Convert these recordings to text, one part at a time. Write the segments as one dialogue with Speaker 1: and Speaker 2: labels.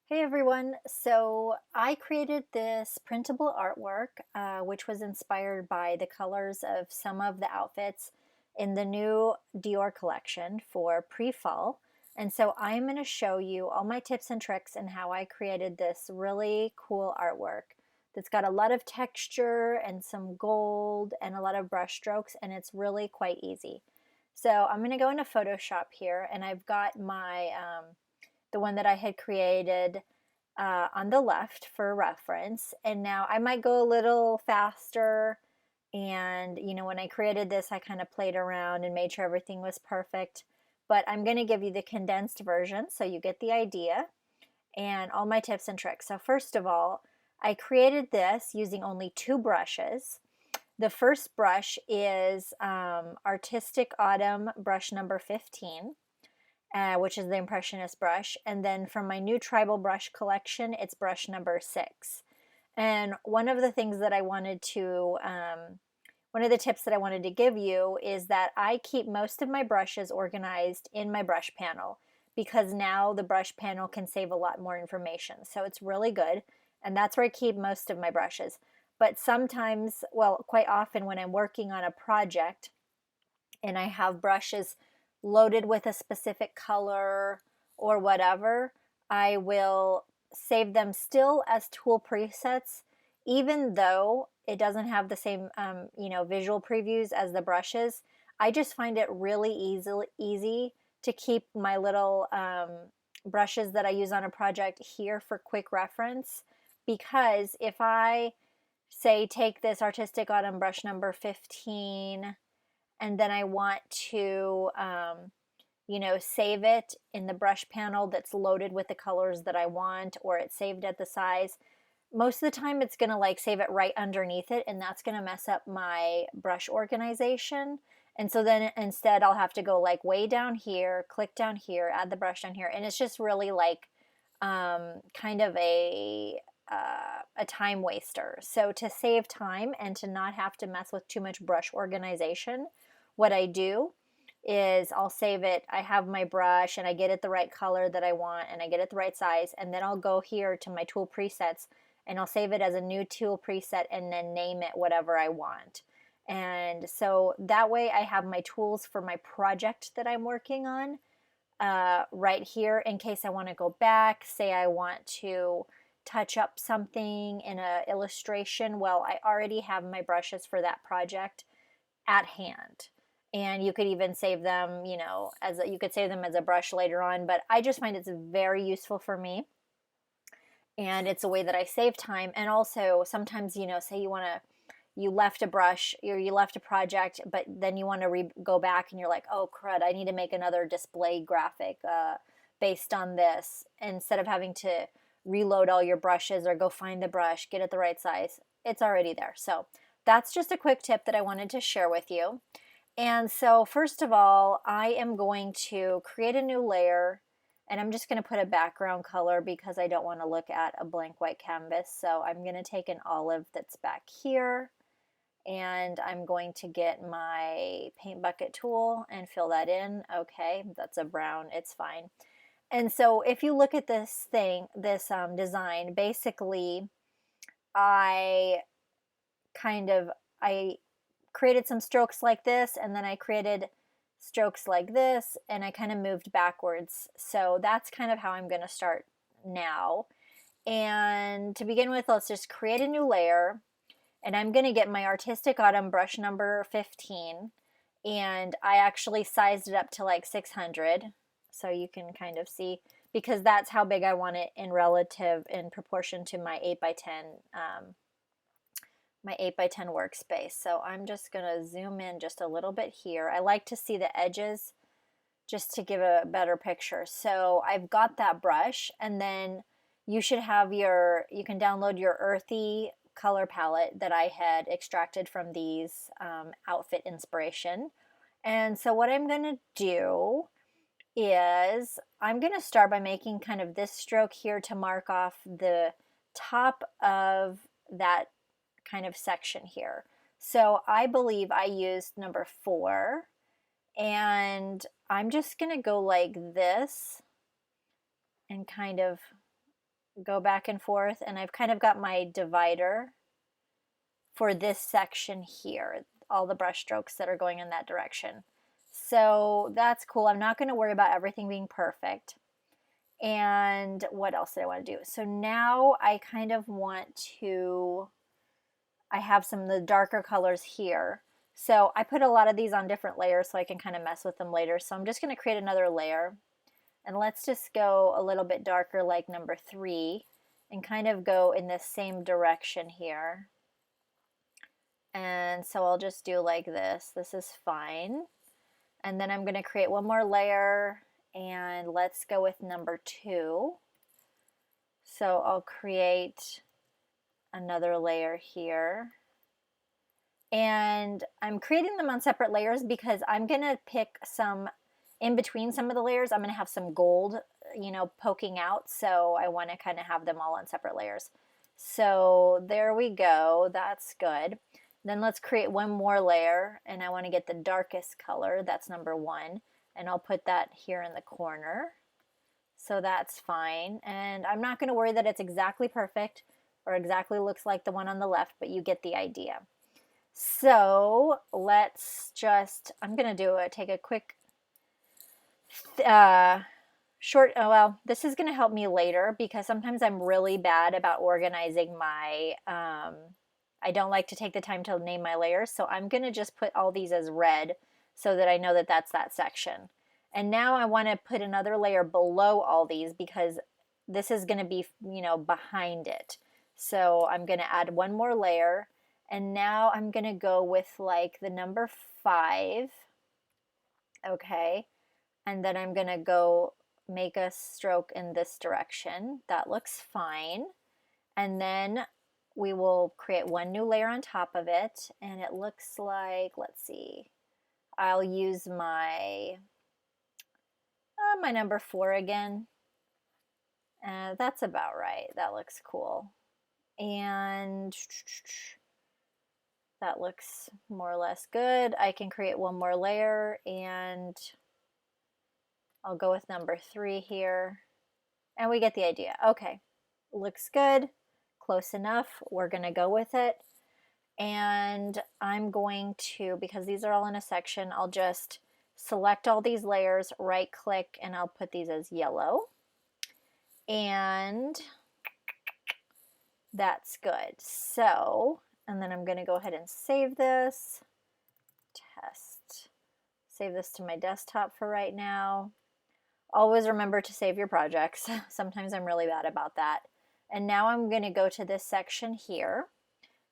Speaker 1: Hey everyone, so I created this printable artwork which was inspired by the colors of some of the outfits in the new Dior collection for pre-fall. And so I'm going to show you all my tips and tricks and how I created this really cool artwork that's got a lot of texture and some gold and a lot of brush strokes, and it's really quite easy. So I'm going to go into Photoshop here, and I've got my the one that I had created on the left for reference. And now I might go a little faster. And, when I created this, I kind of played around and made sure everything was perfect. But I'm going to give you the condensed version so you get the idea and all my tips and tricks. So, first of all, I created this using only two brushes. The first brush is Artistic Autumn brush number 15. Which is the Impressionist brush. And then from my new tribal brush collection, it's brush number 6. And one of the things that I wanted to, one of the tips that I wanted to give you is that I keep most of my brushes organized in my brush panel, because now the brush panel can save a lot more information. So it's really good. And that's where I keep most of my brushes. But sometimes, well, quite often when I'm working on a project and I have brushes loaded with a specific color or whatever, I will save them still as tool presets, even though it doesn't have the same, visual previews as the brushes. I just find it really easy to keep my little brushes that I use on a project here for quick reference, because if I say take this Artistic Autumn brush number 15 and then I want to, save it in the brush panel that's loaded with the colors that I want, or it's saved at the size, most of the time it's going to like save it right underneath it, and that's going to mess up my brush organization. And so then instead I'll have to go like way down here, click down here, add the brush down here, and it's just really like kind of a time waster. So to save time and to not have to mess with too much brush organization, what I do is I'll save it. I have my brush and I get it the right color that I want and I get it the right size, and then I'll go here to my tool presets and I'll save it as a new tool preset and then name it whatever I want. And so that way I have my tools for my project that I'm working on right here, in case I want to go back, say I want to touch up something in an illustration. Well, I already have my brushes for that project at hand. And you could even save them, you could save them as a brush later on, but I just find it's very useful for me. And it's a way that I save time. And also sometimes, say you left a brush or you left a project, but then you want to go back and you're like, oh crud, I need to make another display graphic based on this. Instead of having to reload all your brushes or go find the brush, get it the right size, it's already there. So that's just a quick tip that I wanted to share with you. And so first of all, I am going to create a new layer, and I'm just going to put a background color because I don't want to look at a blank white canvas. So I'm going to take an olive that's back here, and I'm going to get my paint bucket tool and fill that in. Okay, that's a brown, it's fine. And so if you look at this design, basically I I created some strokes like this, and then I created strokes like this, and I kind of moved backwards. So that's kind of how I'm going to start now. And to begin with, let's just create a new layer, and I'm going to get my Artistic Autumn brush number 15, and I actually sized it up to like 600, so you can kind of see, because that's how big I want it in proportion to my 8x10 workspace. So I'm just going to zoom in just a little bit here. I like to see the edges just to give a better picture. So I've got that brush, and then you should have you can download your earthy color palette that I had extracted from these outfit inspiration. And so what I'm going to do is I'm going to start by making kind of this stroke here to mark off the top of that kind of section here. So I believe I used number 4, and I'm just going to go like this and kind of go back and forth, and I've kind of got my divider for this section here, all the brush strokes that are going in that direction. So that's cool. I'm not going to worry about everything being perfect. And what else did I want to do? So now I kind of want to, I have some of the darker colors here. So I put a lot of these on different layers so I can kind of mess with them later. So I'm just going to create another layer. And let's just go a little bit darker like number 3 and kind of go in the same direction here. And so I'll just do like this. This is fine. And then I'm going to create one more layer, and let's go with number 2. So I'll create another layer here. And I'm creating them on separate layers because I'm going to pick some in between some of the layers. I'm going to have some gold, you know, poking out. So I want to kind of have them all on separate layers. So there we go. That's good. Then let's create one more layer, and I want to get the darkest color. That's number 1. And I'll put that here in the corner. So that's fine. And I'm not going to worry that it's exactly perfect or exactly looks like the one on the left, but you get the idea. So let's just, I'm going to take a quick well, this is going to help me later because sometimes I'm really bad about organizing my, I don't like to take the time to name my layers. So I'm going to just put all these as red so that I know that that's that section. And now I want to put another layer below all these because this is going to be, you know, behind it. So I'm going to add one more layer. And now I'm going to go with like the number 5. Okay. And then I'm going to go make a stroke in this direction. That looks fine. And then we will create one new layer on top of it. And it looks like, let's see, I'll use my number 4 again. That's about right. That looks cool. And that looks more or less good. I can create one more layer, and I'll go with number 3 here. And we get the idea. Okay, looks good. Close enough. We're going to go with it. And I'm going to, because these are all in a section, I'll just select all these layers, right click, and I'll put these as yellow. And that's good. So, and then I'm going to go ahead and save this. Test. Save this to my desktop for right now. Always remember to save your projects. Sometimes I'm really bad about that. And now I'm going to go to this section here.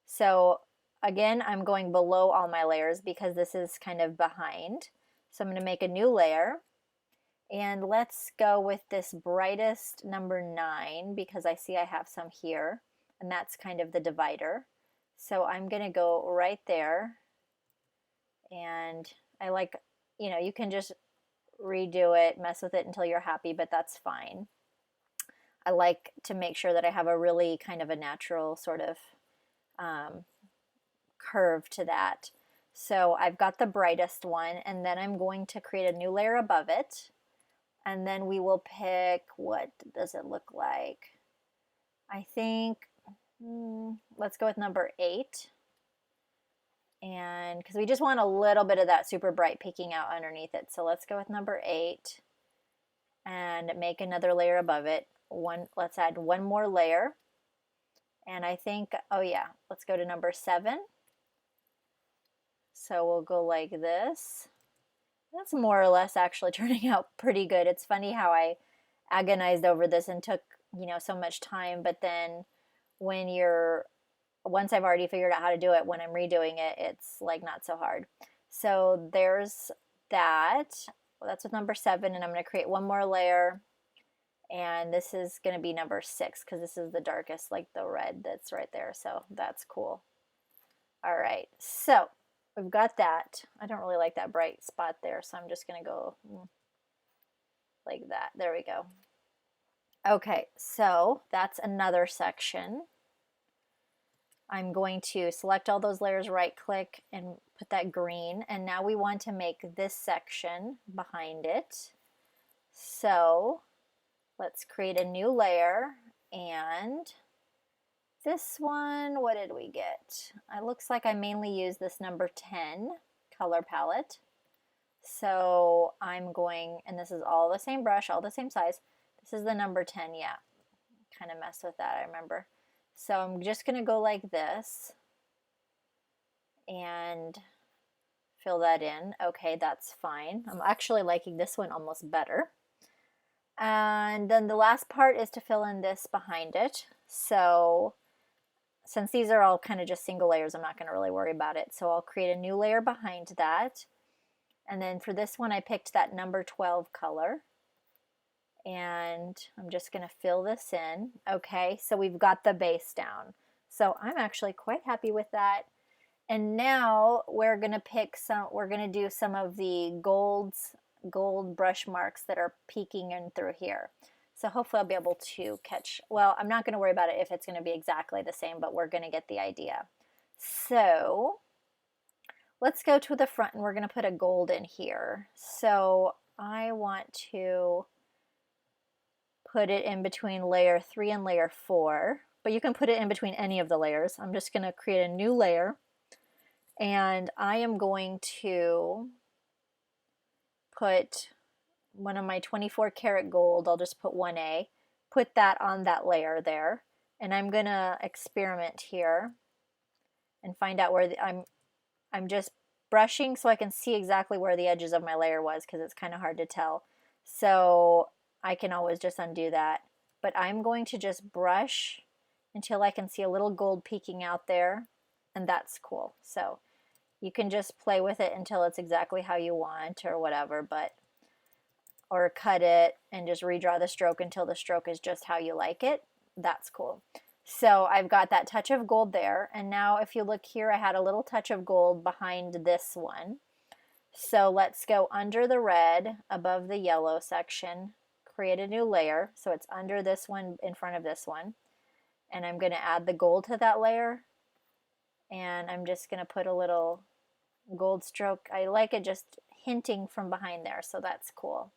Speaker 1: So again, I'm going below all my layers because this is kind of behind. So I'm going to make a new layer. And let's go with this brightest number 9 because I see I have some here. And that's kind of the divider. So I'm going to go right there. And I like, you know, you can just redo it, mess with it until you're happy, but that's fine. I like to make sure that I have a really kind of a natural sort of curve to that. So I've got the brightest one, and then I'm going to create a new layer above it. And then we will pick, what does it look like? I think, let's go with number 8. And because we just want a little bit of that super bright peeking out underneath it. So let's go with number 8 and make another layer above it. Let's add one more layer. And I think, oh yeah, let's go to number 7. So we'll go like this. That's more or less actually turning out pretty good. It's funny how I agonized over this and took, you know, so much time, but then when once I've already figured out how to do it, when I'm redoing it, it's like not so hard. So there's that. Well, that's with number 7, and I'm going to create one more layer. And this is going to be number 6 because this is the darkest, like the red that's right there. So that's cool. All right, so we've got that. I don't really like that bright spot there, so I'm just going to go like that. There we go. Okay, so that's another section. I'm going to select all those layers, right click, and put that green. And now we want to make this section behind it. So let's create a new layer, And this one, what did we get? It looks like I mainly use this number 10 color palette. So I'm going, and this is all the same brush, all the same size. This is the number 10, yeah. Kind of messed with that, I remember. So I'm just going to go like this and fill that in. Okay, that's fine. I'm actually liking this one almost better. And then the last part is to fill in this behind it. So since these are all kind of just single layers, I'm not going to really worry about it. So I'll create a new layer behind that. And then for this one, I picked that number 12 color. And I'm just going to fill this in. Okay, so we've got the base down. So I'm actually quite happy with that. And now we're going to do some of the gold brush marks that are peeking in through here. So hopefully I'll be able to catch, well, I'm not going to worry about it if it's going to be exactly the same, but we're going to get the idea. So let's go to the front and we're going to put a gold in here. So I want to put it in between layer 3 and layer 4, but you can put it in between any of the layers. I'm just going to create a new layer, and I am going to put one of my 24 karat gold, I'll just put 1A, put that on that layer there, and I'm going to experiment here and find out where I'm just brushing so I can see exactly where the edges of my layer was, because it's kind of hard to tell. So I can always just undo that. But I'm going to just brush until I can see a little gold peeking out there, and that's cool. So you can just play with it until it's exactly how you want or whatever, or cut it and just redraw the stroke until the stroke is just how you like it. That's cool. So I've got that touch of gold there, and now if you look here, I had a little touch of gold behind this one. So let's go under the red, above the yellow section, create a new layer. So it's under this one, in front of this one. And I'm going to add the gold to that layer. And I'm just going to put a little gold stroke. I like it just hinting from behind there, so that's cool.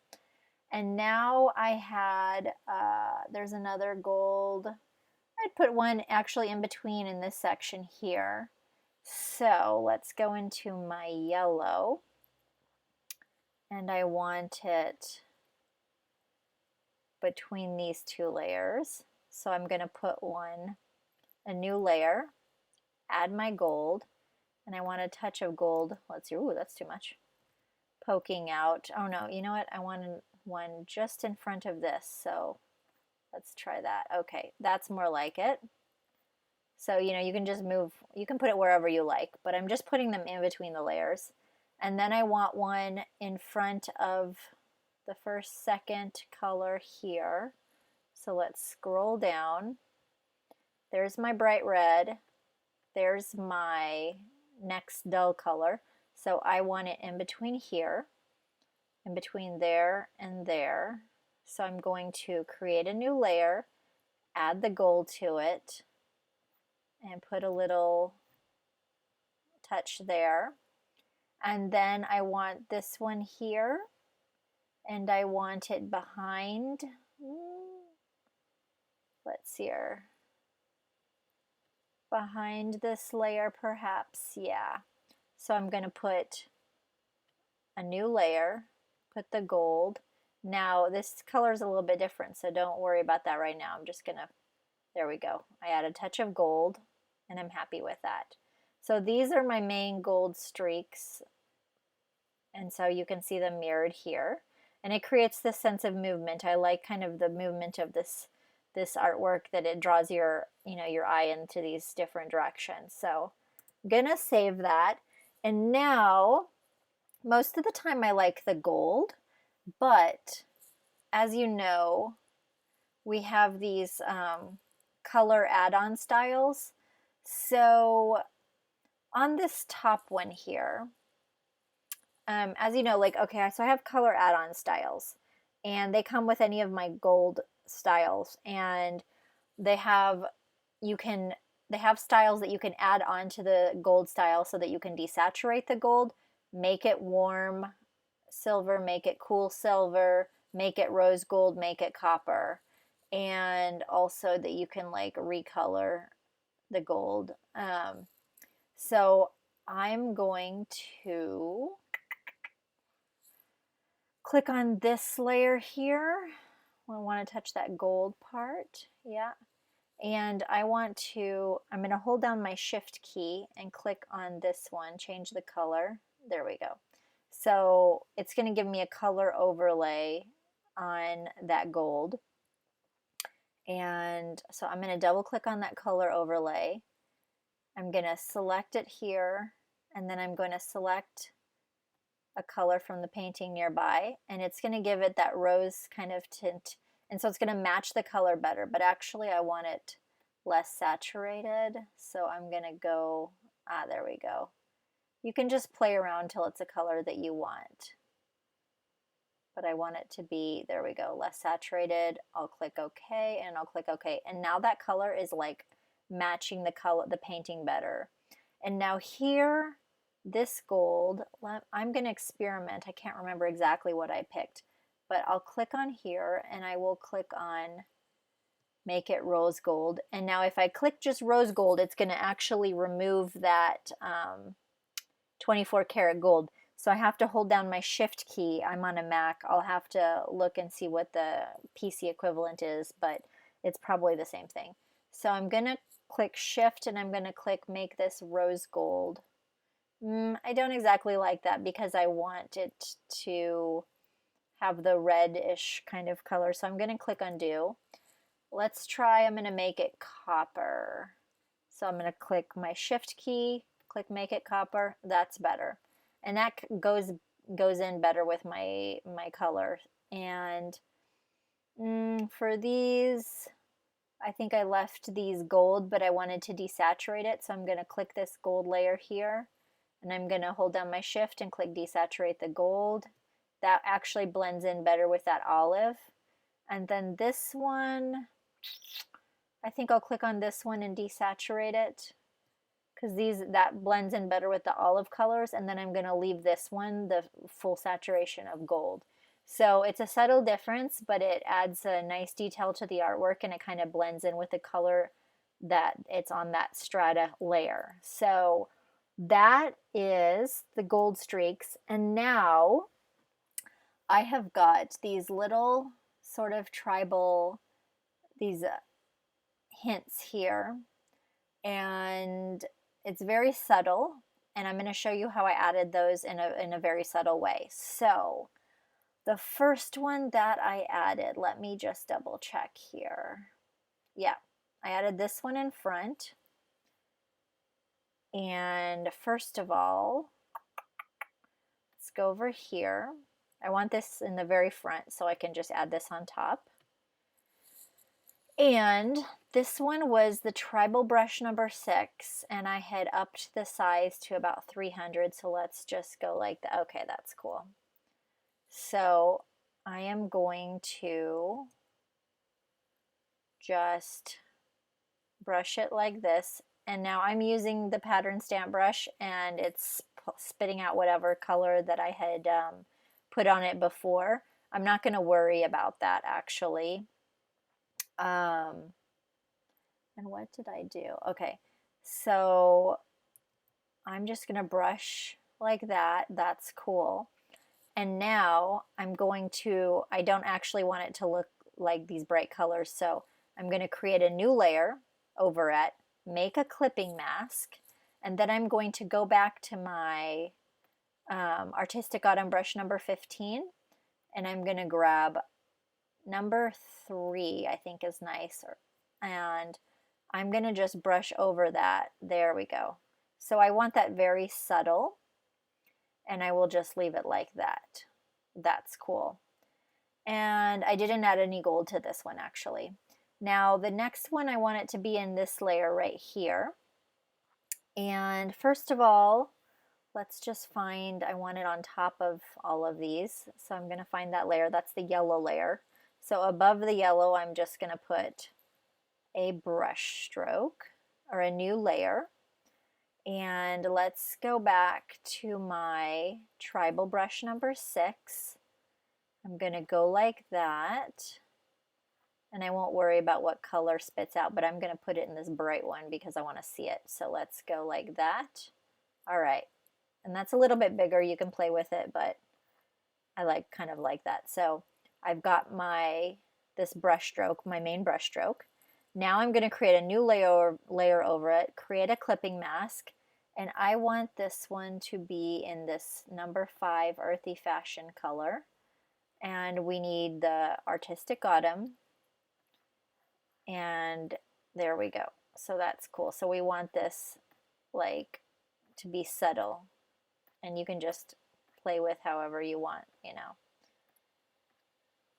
Speaker 1: And now I had, there's another gold. I'd put one actually in between in this section here. So let's go into my yellow. And I want it between these two layers. So I'm going to put a new layer, add my gold, and I want a touch of gold. Let's see, ooh, that's too much. Poking out. Oh no, you know what? I want one just in front of this. So let's try that. Okay, that's more like it. So, you know, you can just move, you can put it wherever you like, but I'm just putting them in between the layers. And then I want one in front of the first, second color here. So let's scroll down. There's my bright red. There's my next dull color. So I want it in between here, in between there and there. So I'm going to create a new layer, add the gold to it, and put a little touch there. And then I want this one here, and I want it behind, let's see here, behind this layer perhaps, yeah. So I'm going to put a new layer, put the gold. Now this color is a little bit different, so don't worry about that right now. I'm just going to, there we go. I add a touch of gold, and I'm happy with that. So these are my main gold streaks, and so you can see them mirrored here. And it creates this sense of movement. I like kind of the movement of this artwork, that it draws your, your eye into these different directions. So I'm gonna save that. And now, most of the time I like the gold, but as you know, we have these color add-on styles. So on this top one here, as you know, okay, so I have color add-on styles, and they come with any of my gold styles, and they have styles that you can add on to the gold style so that you can desaturate the gold, make it warm silver, make it cool silver, make it rose gold, make it copper. and also that you can like recolor the gold. So I'm going to click on this layer here. I want to touch that gold part. Yeah. And I'm going to hold down my shift key and click on this one, change the color. There we go. So it's going to give me a color overlay on that gold. And so I'm going to double click on that color overlay. I'm going to select it here, and then I'm going to select a color from the painting nearby, and it's going to give it that rose kind of tint. And so it's going to match the color better, but actually I want it less saturated. So I'm going to go, there we go. You can just play around till it's a color that you want. But I want it to be, there we go, less saturated. I'll click OK, and I'll click OK. And now that color is like matching the color, the painting better. And now here, this gold, I'm going to experiment. I can't remember exactly what I picked, but I'll click on here and I will click on make it rose gold. And now if I click just rose gold, it's going to actually remove that 24 karat gold. So I have to hold down my shift key. I'm on a Mac. I'll have to look and see what the PC equivalent is, but it's probably the same thing. So I'm going to click shift and I'm going to click make this rose gold. I don't exactly like that because I want it to have the reddish kind of color. So I'm going to click undo. Let's try, I'm going to make it copper. So I'm going to click my shift key, click make it copper. That's better. And that goes in better with my color. And for these, I think I left these gold, but I wanted to desaturate it. So I'm going to click this gold layer here, and I'm going to hold down my shift and click desaturate the gold. That actually blends in better with that olive. And then this one, I think I'll click on this one and desaturate it, because that blends in better with the olive colors. And then I'm going to leave this one the full saturation of gold. So it's a subtle difference, but it adds a nice detail to the artwork, and it kind of blends in with the color that it's on that strata layer. So that is the gold streaks. And now I have got these little sort of tribal, these hints here, and it's very subtle, and I'm going to show you how I added those in a very subtle way. So the first one that I added, let me just double check here. Yeah, I added this one in front. And first of all, let's go over here. I want this in the very front, so I can just add this on top. And this one was the tribal brush number 6, and I had upped the size to about 300, so let's just go like that. Okay, that's cool. So I am going to just brush it like this, and now I'm using the pattern stamp brush, and it's spitting out whatever color that I had put on it before. I'm not going to worry about that actually. And what did I do? Okay, so I'm just going to brush like that. That's cool. And now I'm going to, I don't actually want it to look like these bright colors, so I'm going to create a new layer over it, make a clipping mask, and then I'm going to go back to my Artistic Autumn brush number 15, and I'm going to grab number 3, I think is nice, and I'm going to just brush over that. There we go. So I want that very subtle, and I will just leave it like that. That's cool. And I didn't add any gold to this one actually. Now the next one, I want it to be in this layer right here. And first of all, let's just find, I want it on top of all of these. So I'm going to find that layer. That's the yellow layer. So above the yellow, I'm just going to put a brush stroke or a new layer. And let's go back to my tribal brush number 6. I'm going to go like that. And I won't worry about what color spits out, but I'm going to put it in this bright one because I want to see it. So let's go like that. All right. And that's a little bit bigger. You can play with it, but I like kind of like that. So I've got this brush stroke, my main brush stroke. Now I'm going to create a new layer over it, create a clipping mask, and I want this one to be in this number 5 earthy fashion color. And we need the Artistic Autumn, and there we go. So that's cool. So we want this like to be subtle, and you can just play with however you want, you know,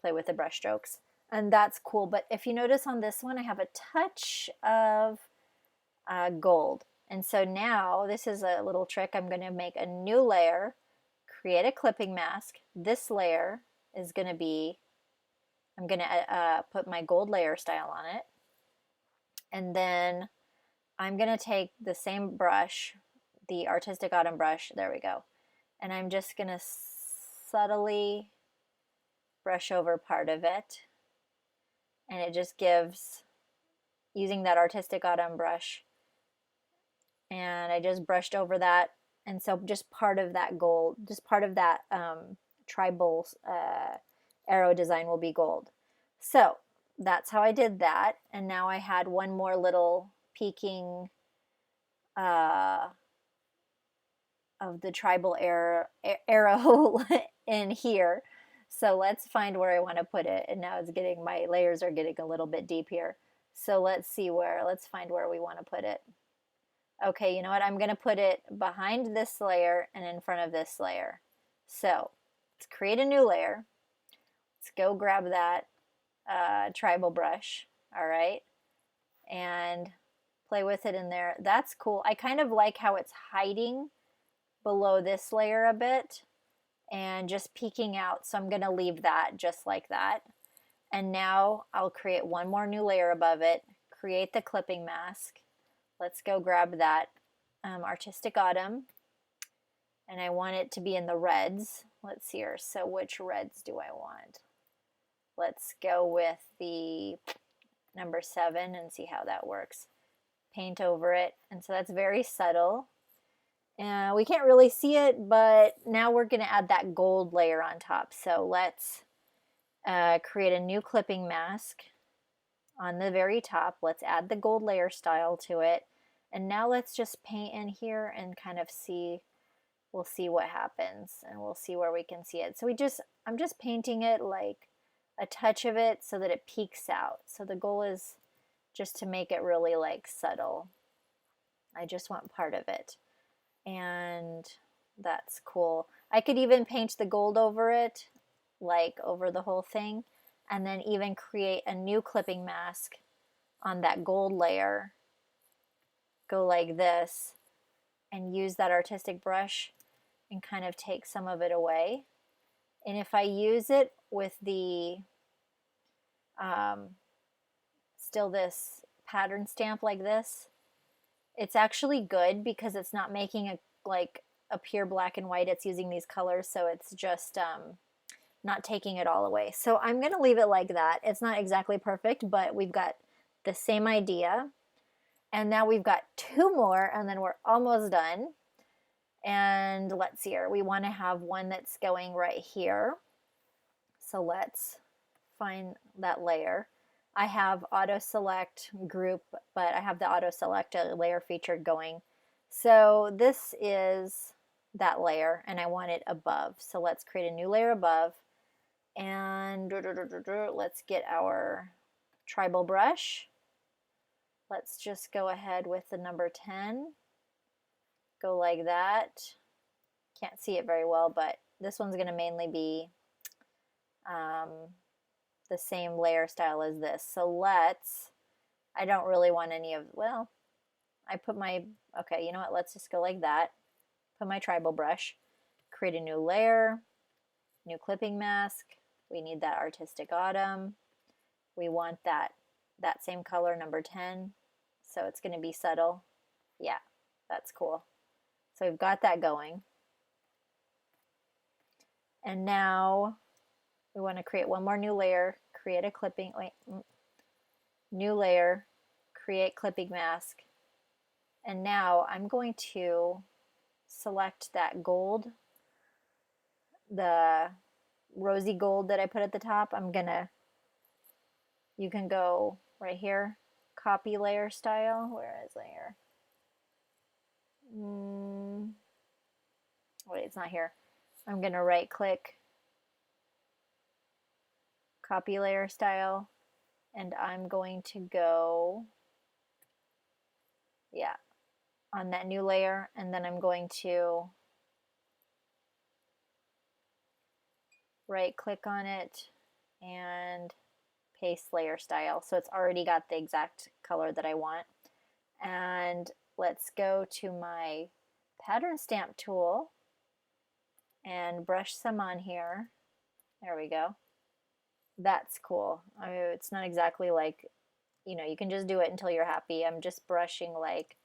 Speaker 1: play with the brush strokes, and that's cool. But if you notice on this one, I have a touch of gold, and so now this is a little trick. I'm going to make a new layer, create a clipping mask. This layer is going to be, I'm going to put my gold layer style on it, and then I'm going to take the same brush, the Artistic Autumn brush, there we go, and I'm just going to subtly brush over part of it, and it just gives, using that Artistic Autumn brush, and I just brushed over that, and so just part of that gold, just part of that tribal arrow design will be gold. So that's how I did that, and now I had one more little peeking of the tribal arrow in here. So let's find where I want to put it, and now it's getting, my layers are getting a little bit deep here. So let's find where we want to put it. Okay, you know what, I'm going to put it behind this layer and in front of this layer. So let's create a new layer. Let's go grab that tribal brush, all right, and play with it in there. That's cool. I kind of like how it's hiding below this layer a bit and just peeking out, so I'm going to leave that just like that. And now I'll create one more new layer above it, create the clipping mask. Let's go grab that Artistic Autumn, and I want it to be in the reds. Let's see here, so which reds do I want? Let's go with the number 7 and see how that works. Paint over it, and so that's very subtle. We can't really see it, but now we're going to add that gold layer on top. So let's create a new clipping mask on the very top. Let's add the gold layer style to it. And now let's just paint in here and kind of see, we'll see what happens, and we'll see where we can see it. So I'm just painting it like a touch of it so that it peeks out. So the goal is just to make it really like subtle. I just want part of it. And that's cool. I could even paint the gold over it, like over the whole thing, and then even create a new clipping mask on that gold layer. Go like this and use that artistic brush and kind of take some of it away. And if I use it with the still this pattern stamp like this, it's actually good because it's not making a pure black and white. It's using these colors, so it's just not taking it all away. So I'm going to leave it like that. It's not exactly perfect, but we've got the same idea. And now we've got 2 more, and then we're almost done. And let's see here. We want to have one that's going right here. So let's find that layer. I have auto select group, but I have the auto select layer feature going. So this is that layer, and I want it above. So let's create a new layer above, and let's get our tribal brush. Let's just go ahead with the number 10. Go like that. Can't see it very well, but this one's going to mainly be the same layer style as this. So I don't really want any of, well, I put my, okay, you know what, let's just go like that. Put my tribal brush, create a new layer, new clipping mask. We need that Artistic Autumn. We want that same color, number 10. So it's going to be subtle. Yeah, that's cool. So we've got that going. And now we want to create one more new layer, create a clipping, wait, new layer, create clipping mask, and now I'm going to select that gold, the rosy gold that I put at the top. You can go right here, copy layer style. Where is layer? Wait, it's not here. I'm gonna right click, copy layer style, and I'm going to go, yeah, on that new layer, and then I'm going to right click on it and paste layer style. So it's already got the exact color that I want. And let's go to my pattern stamp tool and brush some on here. There we go. That's cool. I mean, it's not exactly like, you can just do it until you're happy. I'm just brushing like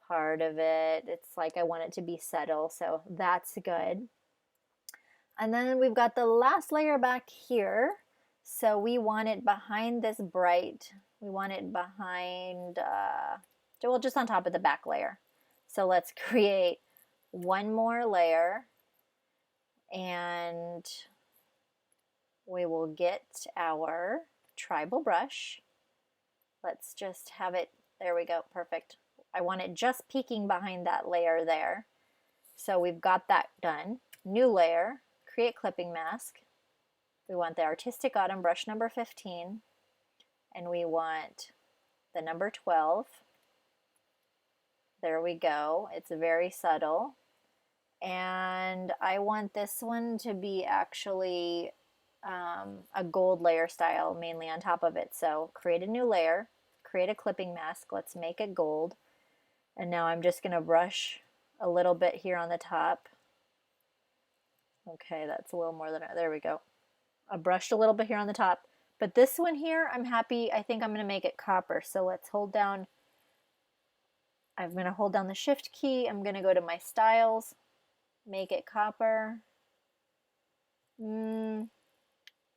Speaker 1: part of it. It's like I want it to be subtle, so that's good. And then we've got the last layer back here. So we want it behind this bright. We want it behind, well, just on top of the back layer. So let's create one more layer, and we will get our tribal brush. Let's just have it, there we go, perfect. I want it just peeking behind that layer there. So we've got that done. New layer, create clipping mask. We want the Artistic Autumn brush number 15, and we want the number 12. There we go. It's very subtle. And I want this one to be actually a gold layer style mainly on top of it. So create a new layer, create a clipping mask. Let's make it gold. And now I'm just going to brush a little bit here on the top. Okay, that's a little more than, there we go. I brushed a little bit here on the top. But this one here, I'm happy, I think I'm going to make it copper. So let's hold down, I'm going to hold down the shift key. I'm going to go to my styles, make it copper. I'm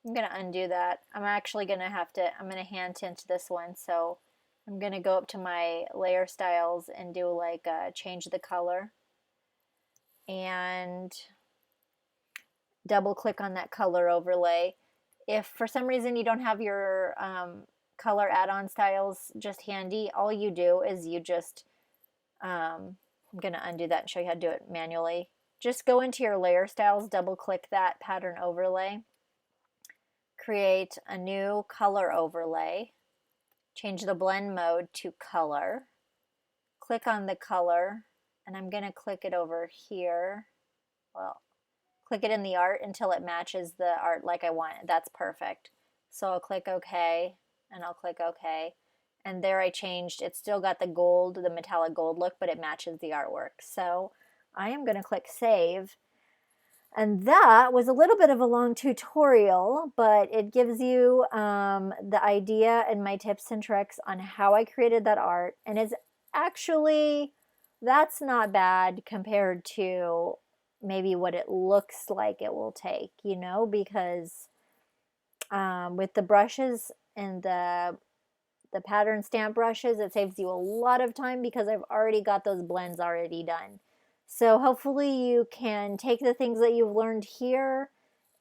Speaker 1: going to undo that. I'm actually going to I'm going to hand tint this one. So I'm going to go up to my layer styles and do like change the color. And double click on that color overlay. If for some reason you don't have your color add-on styles just handy, all you do is you just, I'm going to undo that and show you how to do it manually. Just go into your layer styles, double click that pattern overlay, create a new color overlay, change the blend mode to color, click on the color, and I'm going to click it over here. Well, click it in the art until it matches the art like I want. That's perfect. So I'll click OK, and I'll click OK. And there I changed. It's still got the gold, the metallic gold look, but it matches the artwork. So I am going to click Save. And that was a little bit of a long tutorial, but it gives you the idea and my tips and tricks on how I created that art. And it's actually, that's not bad compared to maybe what it looks like it will take, because with the brushes and the pattern stamp brushes, it saves you a lot of time because I've already got those blends already done. So hopefully you can take the things that you've learned here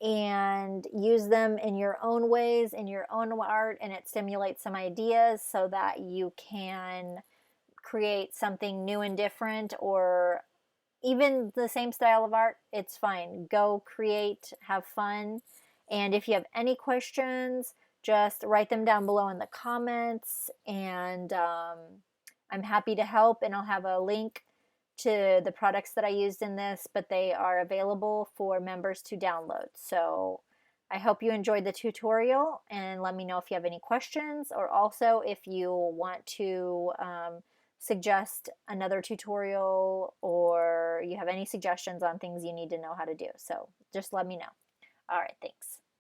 Speaker 1: and use them in your own ways, in your own art, and it stimulates some ideas so that you can create something new and different, or even the same style of art. It's fine. Go create, have fun. And if you have any questions, just write them down below in the comments, and I'm happy to help, and I'll have a link to the products that I used in this, but they are available for members to download. So I hope you enjoyed the tutorial, and let me know if you have any questions, or also if you want to suggest another tutorial, or you have any suggestions on things you need to know how to do. So just let me know. All right, thanks.